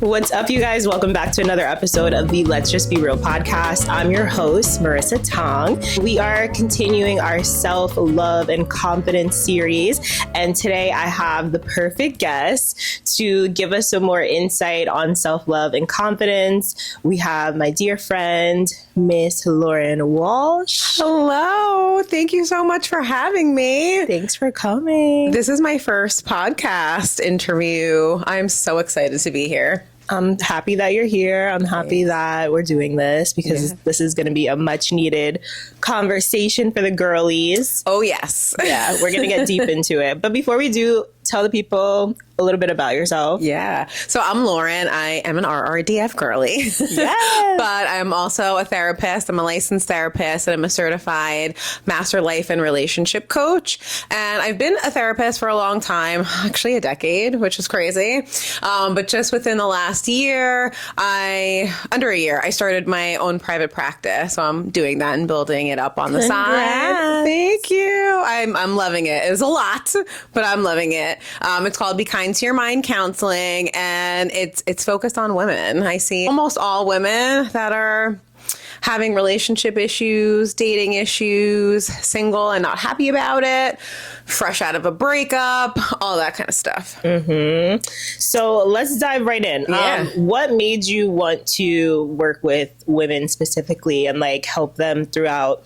What's up, you guys? Welcome back to another episode of the Let's Just Be Real podcast. I'm your host, Marissa Tong. We are continuing our self-love and confidence series, and today I have the perfect guest to give us some more insight on self-love and confidence. We have my dear friend, Miss Lauren Walsh. Hello. Thank you so much for having me. Thanks for coming. This is my first podcast interview. I'm so excited to be here. I'm happy that you're here. I'm happy that we're doing this because this is going to be a much needed conversation for the girlies. Oh, yes. Yeah, we're going to get deep into it. But before we do, tell the people a little bit about yourself. Yeah. So I'm Lauren. I am an RRDF girly. Yes. But I'm also a therapist. I'm a licensed therapist and I'm a certified master life and relationship coach. And I've been a therapist for a long time, actually a decade, which is crazy. But just within the last year, under a year, I started my own private practice. So I'm doing that and building it up on the side. Thank you. I'm loving it. It was a lot, but I'm loving it. It's called Be Kind to Your Mind Counseling, and it's focused on women. I see almost all women that are having relationship issues, dating issues, single and not happy about it, fresh out of a breakup, all that kind of stuff. Mm-hmm. So let's dive right in. Yeah. What made you want to work with women specifically and like help them throughout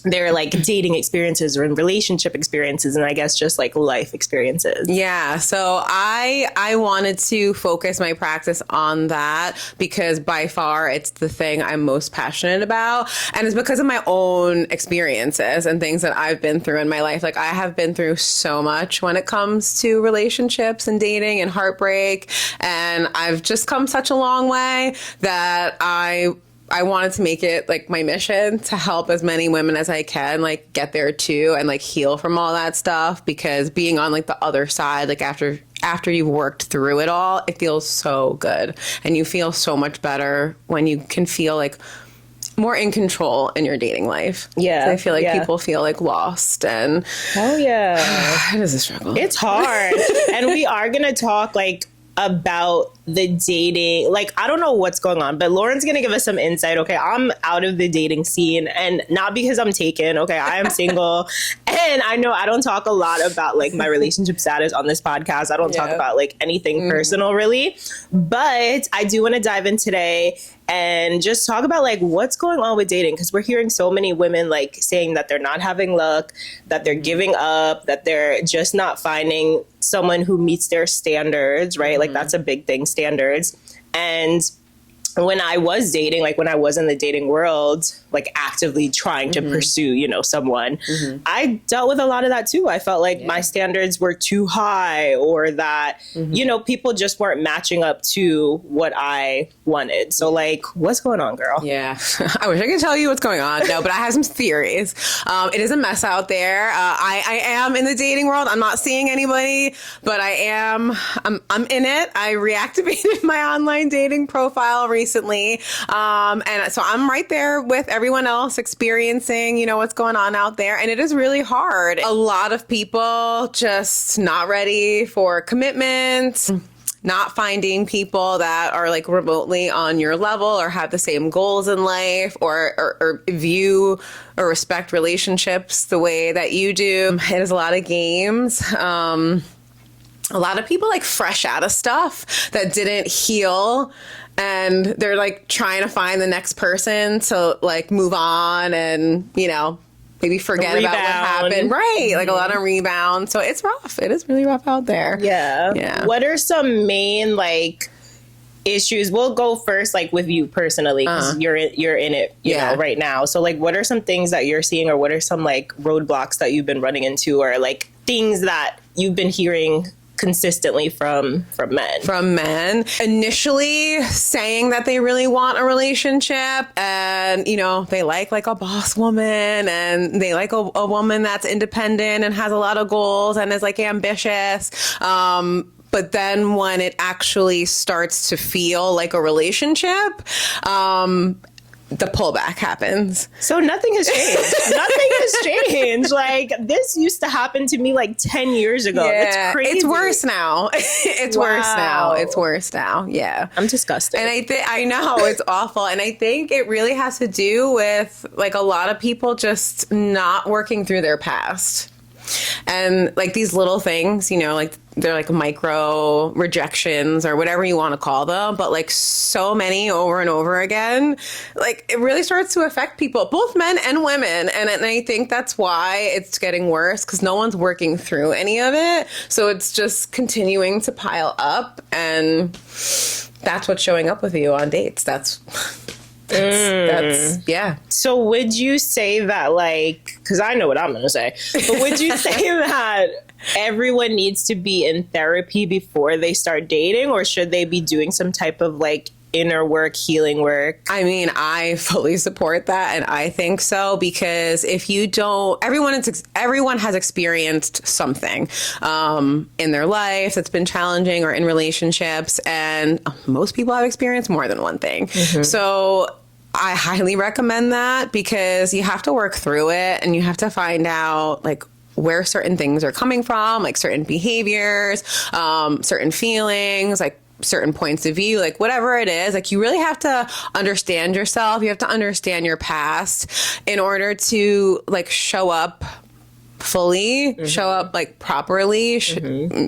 their like dating experiences or relationship experiences, and I guess just like life experiences? Yeah. So I wanted to focus my practice on that because by far it's the thing I'm most passionate about. And it's because of my own experiences and things that I've been through in my life. Like I have been through so much when it comes to relationships and dating and heartbreak. And I've just come such a long way that I wanted to make it like my mission to help as many women as I can like get there too and like heal from all that stuff, because being on like the other side, like after you've worked through it all, it feels so good and you feel so much better when you can feel like more in control in your dating life. Yeah. So I feel like people feel like lost and oh yeah, it is a struggle. It's hard. And we are gonna talk like about the dating, like I don't know what's going on, but Lauren's gonna give us some insight. Okay, I'm out of the dating scene, and not because I'm taken. Okay, I am single, and I know I don't talk a lot about like my relationship status on this podcast. I don't talk about like anything personal really, but I do want to dive in today and just talk about like what's going on with dating, because we're hearing so many women like saying that they're not having luck, that they're giving up, that they're just not finding someone who meets their standards, right? Like that's a big thing, standards. And when I was dating, like when I was in the dating world, like actively trying to pursue, you know, someone, I dealt with a lot of that too. I felt like my standards were too high, or that, you know, people just weren't matching up to what I wanted. So like, what's going on, girl? Yeah. I wish I could tell you what's going on. No, but I have some theories. It is a mess out there. I am in the dating world. I'm not seeing anybody, but I'm in it. I reactivated my online dating profile recently. And so I'm right there with everyone else experiencing, you know, what's going on out there. And it is really hard. A lot of people just not ready for commitment, not finding people that are like remotely on your level or have the same goals in life or view or respect relationships the way that you do. It is a lot of games. A lot of people like fresh out of stuff that didn't heal, and they're like trying to find the next person to like move on and, you know, maybe forget about what happened. Right. Like a lot of rebound. So it's rough. It is really rough out there. Yeah. What are some main like issues? We'll go first like with you personally, because you're in it, you know, right now. So like what are some things that you're seeing, or what are some like roadblocks that you've been running into, or like things that you've been hearing consistently from men? Initially saying that they really want a relationship, and you know, they like a boss woman, and they like a woman that's independent and has a lot of goals and is like ambitious, but then when it actually starts to feel like a relationship, the pullback happens. So nothing has changed. Nothing has changed. Like, this used to happen to me like 10 years ago. Yeah, it's crazy. It's worse now. It's worse now. It's worse now. Yeah. I'm disgusted. And I know it's awful. And I think it really has to do with like a lot of people just not working through their past. And like these little things, you know, like they're like micro rejections or whatever you want to call them, but like so many over and over again, like it really starts to affect people, both men and women. And I think that's why it's getting worse, because no one's working through any of it. So it's just continuing to pile up, and that's what's showing up with you on dates. That's yeah. So would you say that, like, because I know what I'm going to say, but would you say that everyone needs to be in therapy before they start dating, or should they be doing some type of like inner work, healing work? I mean, I fully support that, and I think so, because if you don't, everyone has experienced something in their life that's been challenging, or in relationships, and most people have experienced more than one thing. So I highly recommend that, because you have to work through it, and you have to find out like where certain things are coming from, like certain behaviors, certain feelings, like certain points of view, like whatever it is. Like, you really have to understand yourself. You have to understand your past in order to like show up fully, show up like properly,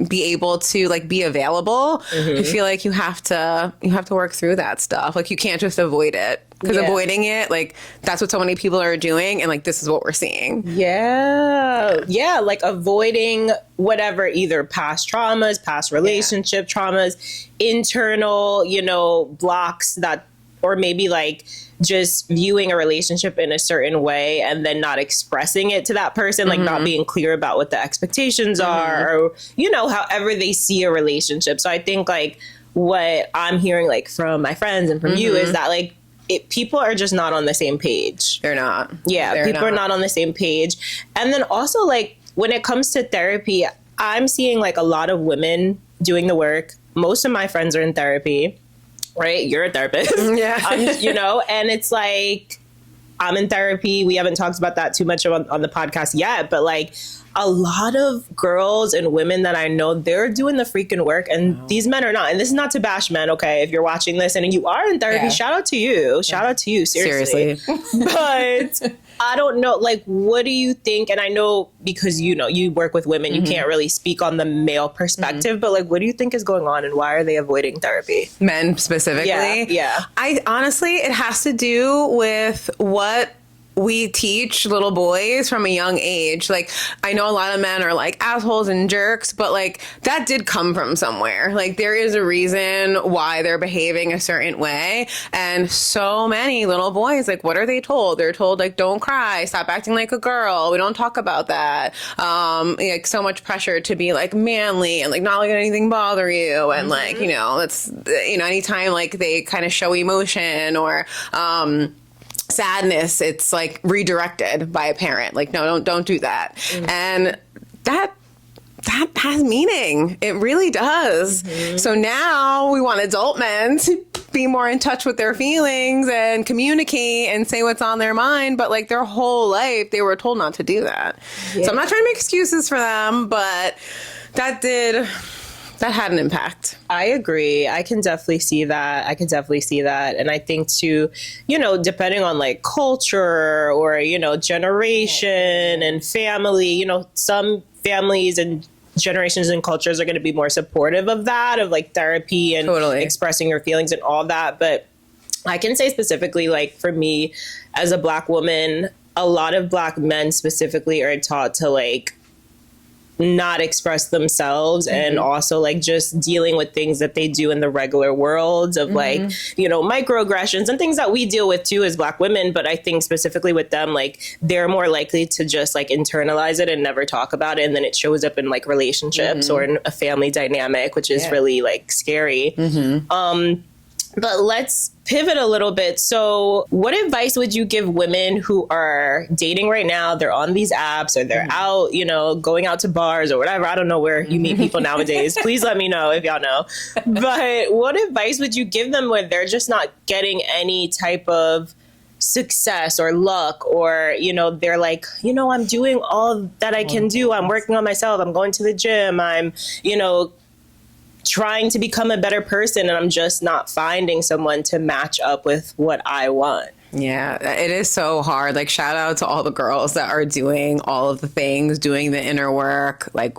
be able to like be available. I feel like you have to work through that stuff. Like, you can't just avoid it, because avoiding it, like, that's what so many people are doing, and like this is what we're seeing. Yeah, like avoiding whatever, either past traumas, past relationship traumas, internal, you know, blocks that, or maybe like just viewing a relationship in a certain way and then not expressing it to that person, like not being clear about what the expectations are, or, you know, however they see a relationship. So I think like what I'm hearing like from my friends and from you is that like people are just not on the same page. They're not. Yeah, people are not on the same page. And then also like when it comes to therapy, I'm seeing like a lot of women doing the work. Most of my friends are in therapy. Right? You're a therapist. Yeah. You know, and it's like, I'm in therapy. We haven't talked about that too much on the podcast yet, but like a lot of girls and women that I know, they're doing the freaking work, and these men are not. And this is not to bash men, okay? If you're watching this and you are in therapy, shout out to you. Shout out to you, seriously. But I don't know, like, what do you think? And I know, because, you know, you work with women, you can't really speak on the male perspective, but like, what do you think is going on, and why are they avoiding therapy? Men specifically? Yeah. I honestly, it has to do with what we teach little boys from a young age. Like, I know a lot of men are like assholes and jerks, but like that did come from somewhere. Like, there is a reason why they're behaving a certain way. And so many little boys, like, what are they told? They're told like, don't cry, stop acting like a girl. We don't talk about that. Like, so much pressure to be like manly and like not let anything bother you. And like, you know, that's, you know, anytime like they kind of show emotion or, sadness, it's like redirected by a parent. Like, no, don't do that. And that has meaning. It really does. So now we want adult men to be more in touch with their feelings and communicate and say what's on their mind. But like their whole life, they were told not to do that. So I'm not trying to make excuses for them, but that had an impact. I agree. I can definitely see that. And I think too, you know, depending on like culture or, you know, generation and family, you know, some families and generations and cultures are going to be more supportive of that, of like therapy and expressing your feelings and all that. But I can say specifically, like for me as a Black woman, a lot of Black men specifically are taught to like not express themselves, and also like just dealing with things that they do in the regular world of like, you know, microaggressions and things that we deal with too as Black women. But I think specifically with them, like they're more likely to just like internalize it and never talk about it. And then it shows up in like relationships or in a family dynamic, which is really like scary. But let's pivot a little bit. So what advice would you give women who are dating right now? They're on these apps, or they're out, you know, going out to bars or whatever. I don't know where you meet people nowadays. Please let me know if y'all know. But what advice would you give them when they're just not getting any type of success or luck, or, you know, they're like, you know, I'm doing all that I can do. I'm working on myself. I'm going to the gym. I'm, you know, trying to become a better person, and I'm just not finding someone to match up with what I want. Yeah, it is so hard. Like, shout out to all the girls that are doing all of the things, doing the inner work, like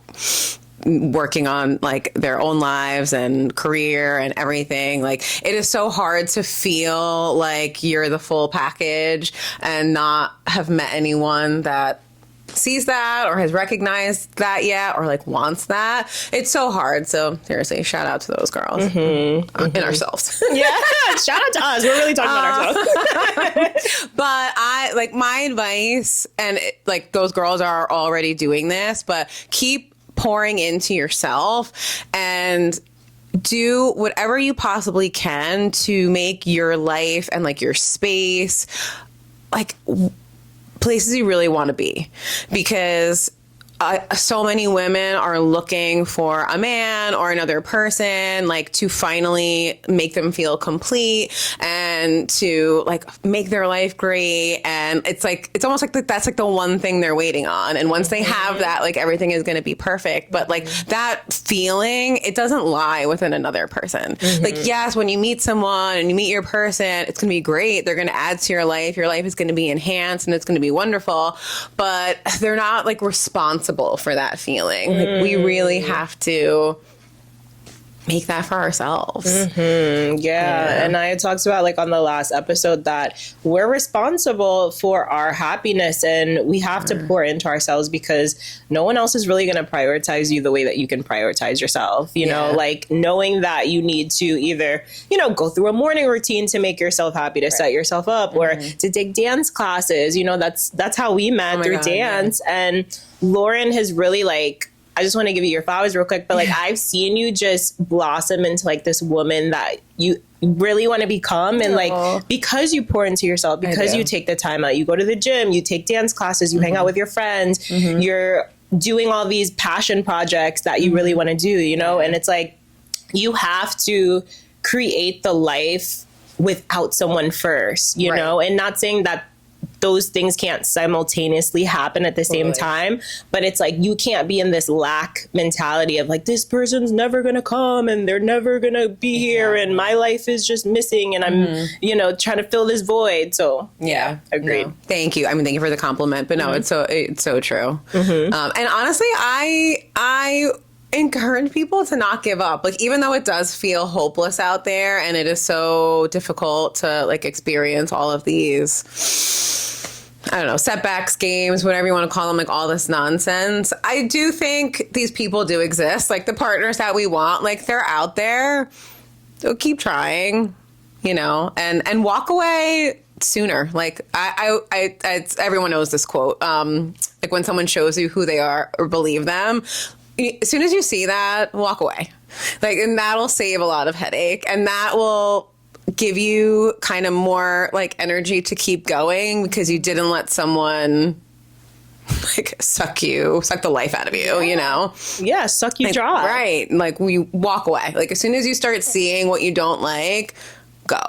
working on like their own lives and career and everything. Like, it is so hard to feel like you're the full package and not have met anyone that sees that or has recognized that yet, or like wants that. It's so hard. So seriously, shout out to those girls and ourselves. Yeah, shout out to us. We're really talking about ourselves. But I like, my advice, and like those girls are already doing this, but keep pouring into yourself and do whatever you possibly can to make your life and like your space like places you really want to be, because so many women are looking for a man or another person like to finally make them feel complete and to like make their life great. And it's like, it's almost like that's like the one thing they're waiting on. And once they have that, like everything is going to be perfect. But like that feeling, it doesn't lie within another person. Like, yes, when you meet someone and you meet your person, it's going to be great. They're going to add to your life. Your life is going to be enhanced and it's going to be wonderful, but they're not like responsible for that feeling. Like, we really have to make that for ourselves. Yeah. And I had talked about like on the last episode that we're responsible for our happiness, and we have to pour into ourselves, because no one else is really going to prioritize you the way that you can prioritize yourself. You know, like knowing that you need to either, you know, go through a morning routine to make yourself happy, to set yourself up, or to take dance classes. You know, that's how we met, through dance. And Lauren has really like, I just want to give you your flowers real quick, but like I've seen you just blossom into like this woman that you really want to become. And like, because you pour into yourself, because you take the time out, you go to the gym, you take dance classes, you hang out with your friends, you're doing all these passion projects that you really want to do, you know? And it's like, you have to create the life without someone first, you know? And not saying that those things can't simultaneously happen at the same time, but it's like, you can't be in this lack mentality of like, this person's never going to come and they're never going to be here and my life is just missing and I'm, you know, trying to fill this void. So agreed. No. Thank you. I mean, thank you for the compliment, but no, it's so true. And honestly, I encourage people to not give up. Like, even though it does feel hopeless out there and it is so difficult to like experience all of these, I don't know, setbacks, games, whatever you want to call them, like all this nonsense, I do think these people do exist. Like, the partners that we want, like, they're out there. So keep trying, you know, and walk away sooner. Like, it's, everyone knows this quote. Like, when someone shows you who they are or believe them, as soon as you see that, walk away. Like, and that'll save a lot of headache, and that will give you kind of more like energy to keep going, because you didn't let someone like suck the life out of you, you know? Yeah, suck you dry. Right. Like, we walk away. Like, as soon as you start seeing what you don't like, go.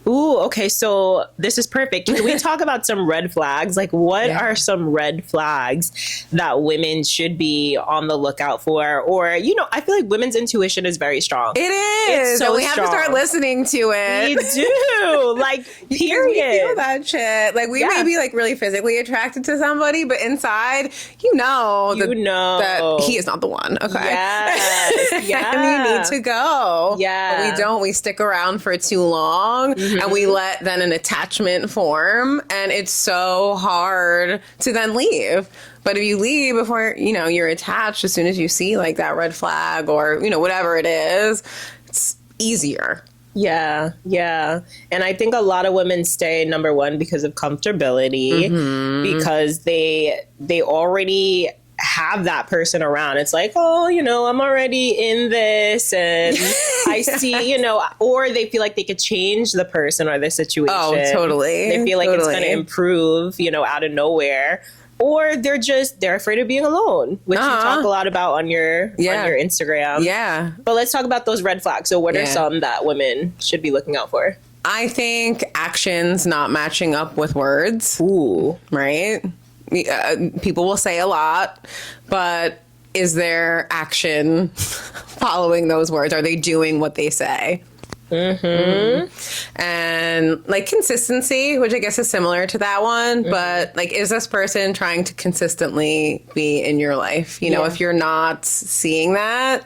Ooh, okay, so this is perfect. Can we talk about some red flags? Like, what are some red flags that women should be on the lookout for? Or, you know, I feel like women's intuition is very strong. It is. So we have to start listening to it. We do. Like, period. We feel that shit. Like, we may be like really physically attracted to somebody, but inside, you know that he is not the one. Okay. Yes. Yeah. And you need to go. Yeah. But we don't. We stick around for too long. And we let then an attachment form, and it's so hard to then leave. But if you leave before, you know, you're attached, as soon as you see like that red flag or, you know, whatever it is, it's easier. Yeah, yeah. And I think a lot of women stay, number one, because of comfortability, because they already have that person around. It's like, oh, you know, I'm already in this, and I see, you know, or they feel like they could change the person or the situation. Oh, totally. They feel like it's going to improve, you know, out of nowhere. Or they're afraid of being alone, which you talk a lot about on your Instagram. Yeah. But let's talk about those red flags. So what are some that women should be looking out for? I think actions not matching up with words. Ooh. Right? People will say a lot, but is there action following those words? Are they doing what they say? And like consistency, which I guess is similar to that one, but like, is this person trying to consistently be in your life? You know, if you're not seeing that,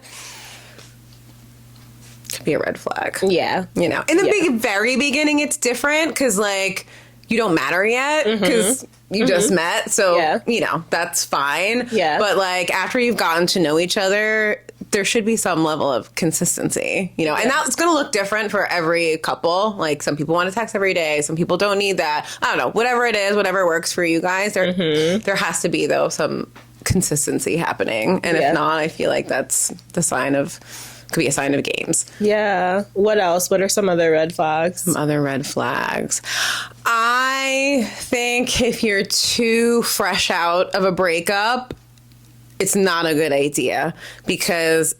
it could be a red flag. Yeah. You know, in the very beginning, it's different because like you don't matter yet because you just met. So, you know, that's fine. Yeah. But like after you've gotten to know each other, there should be some level of consistency, you know, and that's going to look different for every couple. Like some people want to text every day. Some people don't need that. I don't know, whatever it is, whatever works for you guys, there has to be though some consistency happening. And if not, I feel like that's could be a sign of games. Yeah. What else? What are some other red flags? Some other red flags. I think if you're too fresh out of a breakup, it's not a good idea because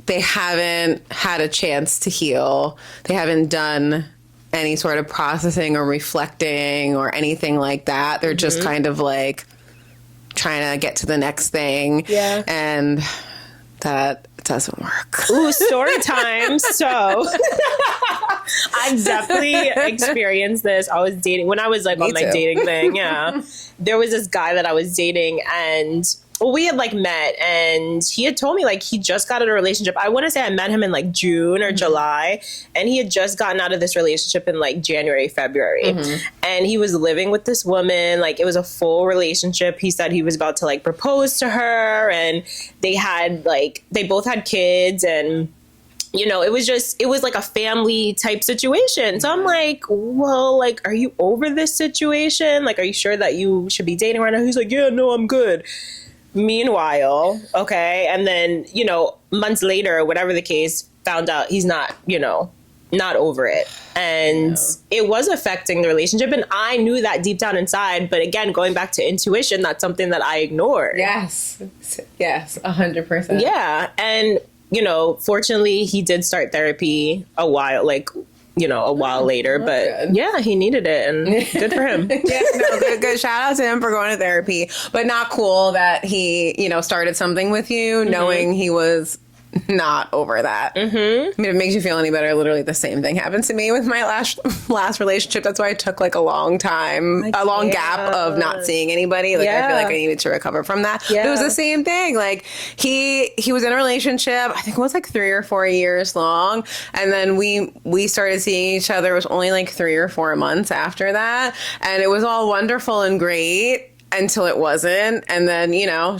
they haven't had a chance to heal. They haven't done any sort of processing or reflecting or anything like that. They're just kind of like trying to get to the next thing. Yeah. And that doesn't work. Ooh, story time. So I definitely experienced this. I was dating when I was like on my dating thing. Yeah. There was this guy that I was dating and we had like met and he had told me like he just got out of a relationship. I want to say I met him in like June or July and he had just gotten out of this relationship in like January, February. And he was living with this woman. Like it was a full relationship. He said he was about to like propose to her and they both had kids and you know, it was like a family type situation. So I'm like, well, like, are you over this situation? Like, are you sure that you should be dating right now? He's like, yeah, no, I'm good. Meanwhile, okay, and then, you know, months later, whatever the case, found out he's not, you know, not over it. And it was affecting the relationship. And I knew that deep down inside. But again, going back to intuition, that's something that I ignored. Yes. Yes, 100%. Yeah. And, you know, fortunately, he did start therapy a while later, but good. Yeah, he needed it and good for him. Good. Shout out to him for going to therapy, but not cool that he, you know, started something with you knowing he was not over that. I mean, if it makes you feel any better, literally the same thing happened to me with my last relationship. That's why I took like a long gap of not seeing anybody. Like I feel like I needed to recover from that. But it was the same thing. Like he was in a relationship, I think it was like 3 or 4 years long. And then we started seeing each other. It was only like 3 or 4 months after that. And it was all wonderful and great until it wasn't. And then, you know,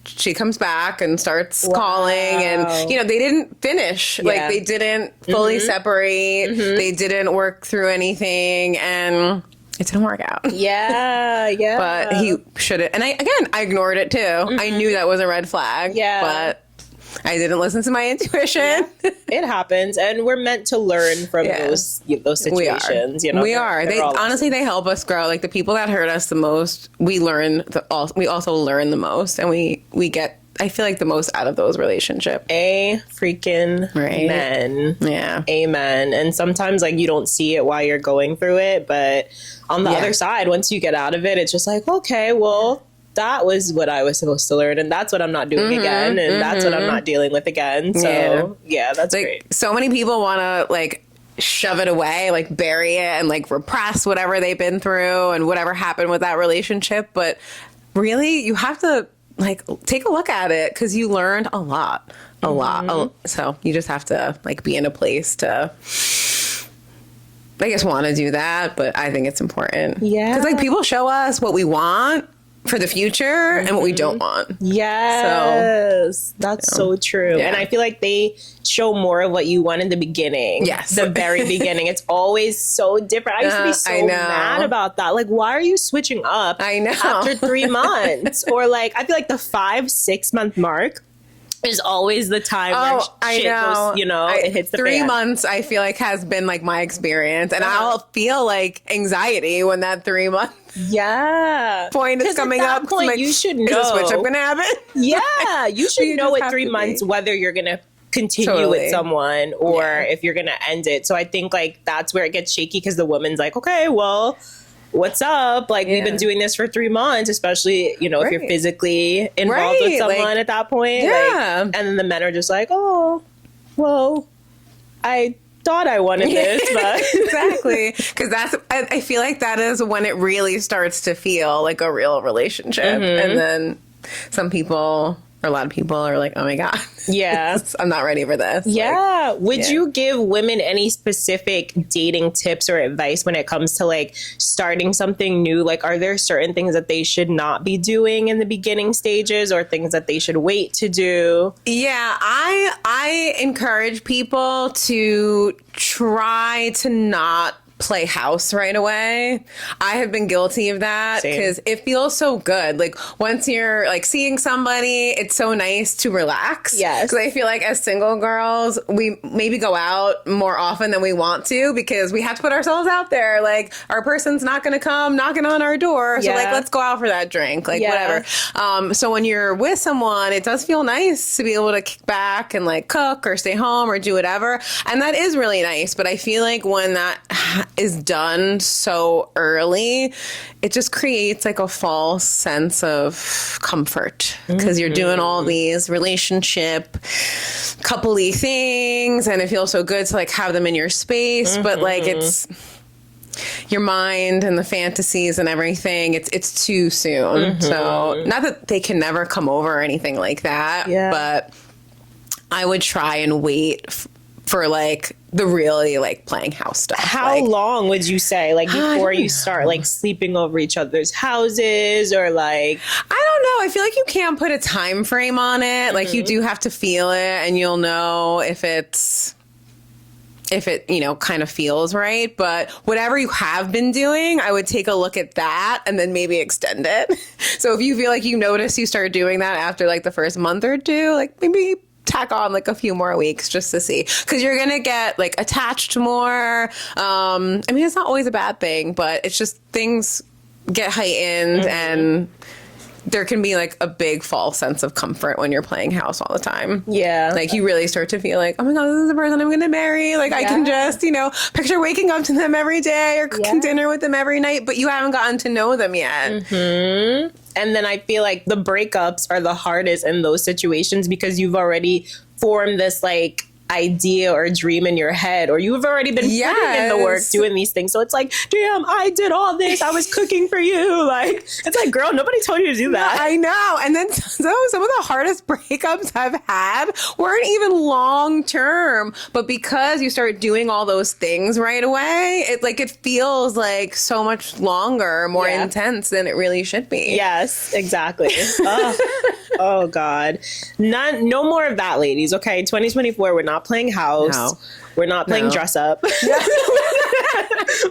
she comes back and starts calling and, you know, they didn't finish. Like they didn't fully separate. They didn't work through anything and it didn't work out. Yeah. But he should have. And I ignored it too. I knew that was a red flag. Yeah. But I didn't listen to my intuition. Yeah. It happens, and we're meant to learn from those situations. We are. You know, we are. They honestly they help us grow. Like the people that hurt us the most, we also learn the most, and we get. I feel like the most out of those relationships. Amen. Yeah. Amen. And sometimes like you don't see it while you're going through it, but on the other side, once you get out of it, it's just like, okay, well, that was what I was supposed to learn, and that's what I'm not doing again, and that's what I'm not dealing with again. So that's like, great. So many people want to like shove it away, like bury it and like repress whatever they've been through and whatever happened with that relationship. But really, you have to like take a look at it because you learned a lot. So you just have to like be in a place to, I guess, want to do that. But I think it's important. Yeah. Because like people show us what we want for the future and what we don't want. Yes. That's so true. Yeah. And I feel like they show more of what you want in the beginning. Yes. The very beginning. It's always so different. I used to be so mad about that. Like, why are you switching up after 3 months? Or like, I feel like the 5-6 month mark is always the time where shit goes, you know, it hits the 3 fan. months, I feel like, has been like my experience. And I'll feel like anxiety when that 3 month point is coming up. Point, like, you should know. Is a switch up going to happen? Yeah. You should know at 3 months whether you're going to continue with someone or if you're going to end it. So I think like that's where it gets shaky because the woman's like, okay, well, what's up? Like we've been doing this for 3 months, especially, you know, if you're physically involved with someone like, at that point. Yeah. Like, and then the men are just like, oh, well, I thought I wanted this, but exactly. Because I feel like that is when it really starts to feel like a real relationship. And then some people, or a lot of people are like, oh my God. Yeah. I'm not ready for this. Yeah. Like, would you give women any specific dating tips or advice when it comes to like starting something new? Like, are there certain things that they should not be doing in the beginning stages or things that they should wait to do? Yeah. I encourage people to try to not play house right away. I have been guilty of that because it feels so good. Like once you're like seeing somebody, it's so nice to relax. Yes. Because I feel like as single girls, we maybe go out more often than we want to because we have to put ourselves out there. Like our person's not going to come knocking on our door. So like, let's go out for that drink, like whatever. So when you're with someone, it does feel nice to be able to kick back and like cook or stay home or do whatever. And that is really nice. But I feel like when that is done so early, it just creates like a false sense of comfort because you're doing all these relationship coupley things and it feels so good to like have them in your space, but like it's your mind and the fantasies and everything, it's too soon. So not that they can never come over or anything like that, but I would try and wait for like the really like playing house stuff. How long would you say like before you start like sleeping over each other's houses or like I don't know. I feel like you can't put a time frame on it. Like you do have to feel it and you'll know if it, you know, kind of feels right. But whatever you have been doing, I would take a look at that and then maybe extend it. So if you feel like you notice you start doing that after like the first month or two, like maybe tack on like a few more weeks just to see, because you're gonna get like attached more. I mean, it's not always a bad thing, but it's just things get heightened and there can be like a big false sense of comfort when you're playing house all the time. Yeah. Like you really start to feel like, oh my God, this is the person I'm going to marry. Like I can just, you know, picture waking up to them every day or cooking dinner with them every night, but you haven't gotten to know them yet. And then I feel like the breakups are the hardest in those situations because you've already formed this like idea or dream in your head, or you've already been putting in the work doing these things. So it's like, damn, I did all this. I was cooking for you. Like, it's like, girl, nobody told you to do that. I know. And then some of the hardest breakups I've had weren't even long term, but because you start doing all those things right away, it feels like so much longer, more intense than it really should be. Yes, exactly. Oh God. No more of that, ladies. Okay. 2024, we're not playing house. No. We're not playing dress up.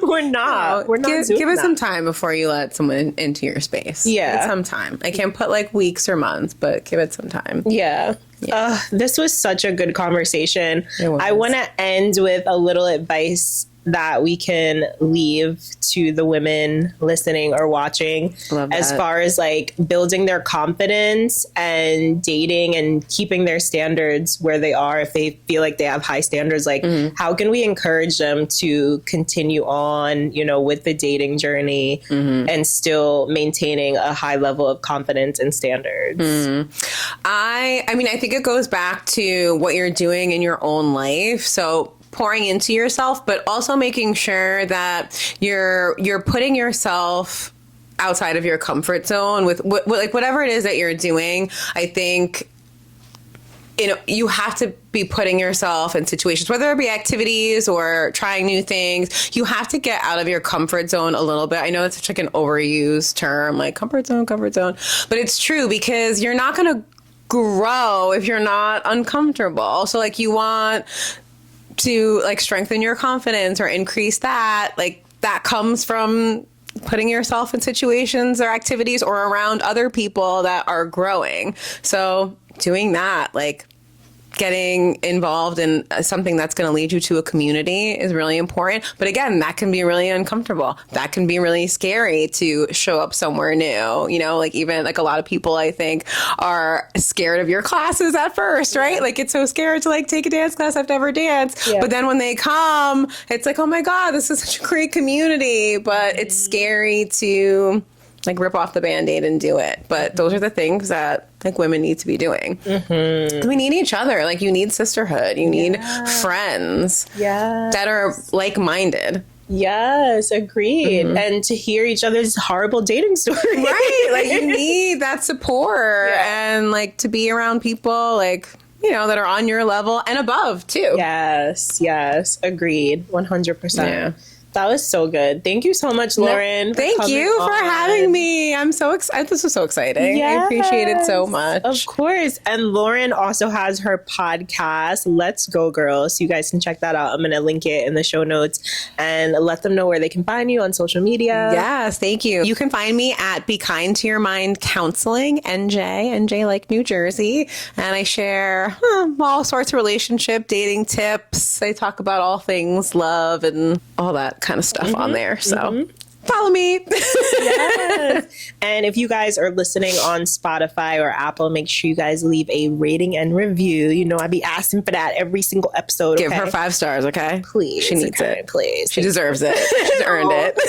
We're not. We're not. Give it some time before you let someone into your space. Yeah. Give it some time. I can't put like weeks or months, but give it some time. Yeah. This was such a good conversation. I want to end with a little advice that we can leave to the women listening or watching as far as like building their confidence and dating and keeping their standards where they are. If they feel like they have high standards, like how can we encourage them to continue on, you know, with the dating journey and still maintaining a high level of confidence and standards? I mean, I think it goes back to what you're doing in your own life. So pouring into yourself, but also making sure that you're putting yourself outside of your comfort zone with like whatever it is that you're doing. I think, you know, you have to be putting yourself in situations, whether it be activities or trying new things. You have to get out of your comfort zone a little bit. I know it's such like an overused term, like comfort zone, but it's true because you're not going to grow if you're not uncomfortable. So like you want to like strengthen your confidence or increase that, like that comes from putting yourself in situations or activities or around other people that are growing. So doing that, like getting involved in something that's going to lead you to a community is really important. But again, that can be really uncomfortable. That can be really scary to show up somewhere new. You know, like even like a lot of people, I think, are scared of your classes at first, right? Like it's so scared to like take a dance class I've never danced. Yeah. But then when they come, it's like, oh my God, this is such a great community. But it's scary to like rip off the Band-Aid and do it. But those are the things that like women need to be doing. We need each other. Like you need sisterhood. You need friends that are like-minded. Yes, agreed. And to hear each other's horrible dating stories. Right. Like you need that support and like to be around people like, you know, that are on your level and above too. Yes, agreed. 100%. Yeah. That was so good. Thank you so much, Lauren. Thank you for having me. I'm so excited. This was so exciting. Yes, I appreciate it so much. Of course. And Lauren also has her podcast, Let's Go Girls. So you guys can check that out. I'm going to link it in the show notes and let them know where they can find you on social media. Yes, thank you. You can find me at Be Kind to Your Mind Counseling, NJ like New Jersey. And I share all sorts of relationship, dating tips. I talk about all things love and all that kind of stuff on there. So follow me. Yes. And if you guys are listening on Spotify or Apple, make sure you guys leave a rating and review. You know, I'd be asking for that every single episode. Give her 5 stars, okay? Please. She needs it. Please. She deserves it. She's earned it.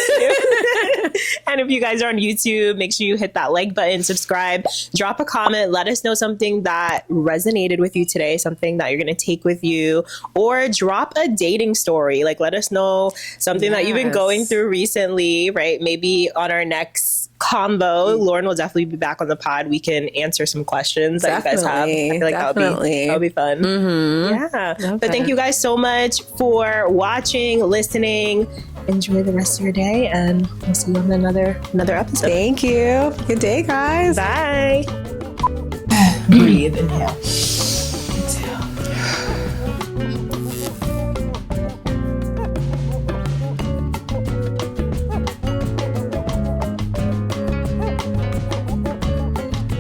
And if you guys are on YouTube, make sure you hit that like button, subscribe, drop a comment, let us know something that resonated with you today, something that you're going to take with you, or drop a dating story. Like, let us know something that you've been going through recently, right? Maybe on our next combo, Lauren will definitely be back on the pod. We can answer some questions that you guys have. I feel like that'll be fun. Yeah. But thank you guys so much for watching, listening. Enjoy the rest of your day, and we'll see you on another episode. Thank you. Good day, guys. Bye. Breathe. Inhale.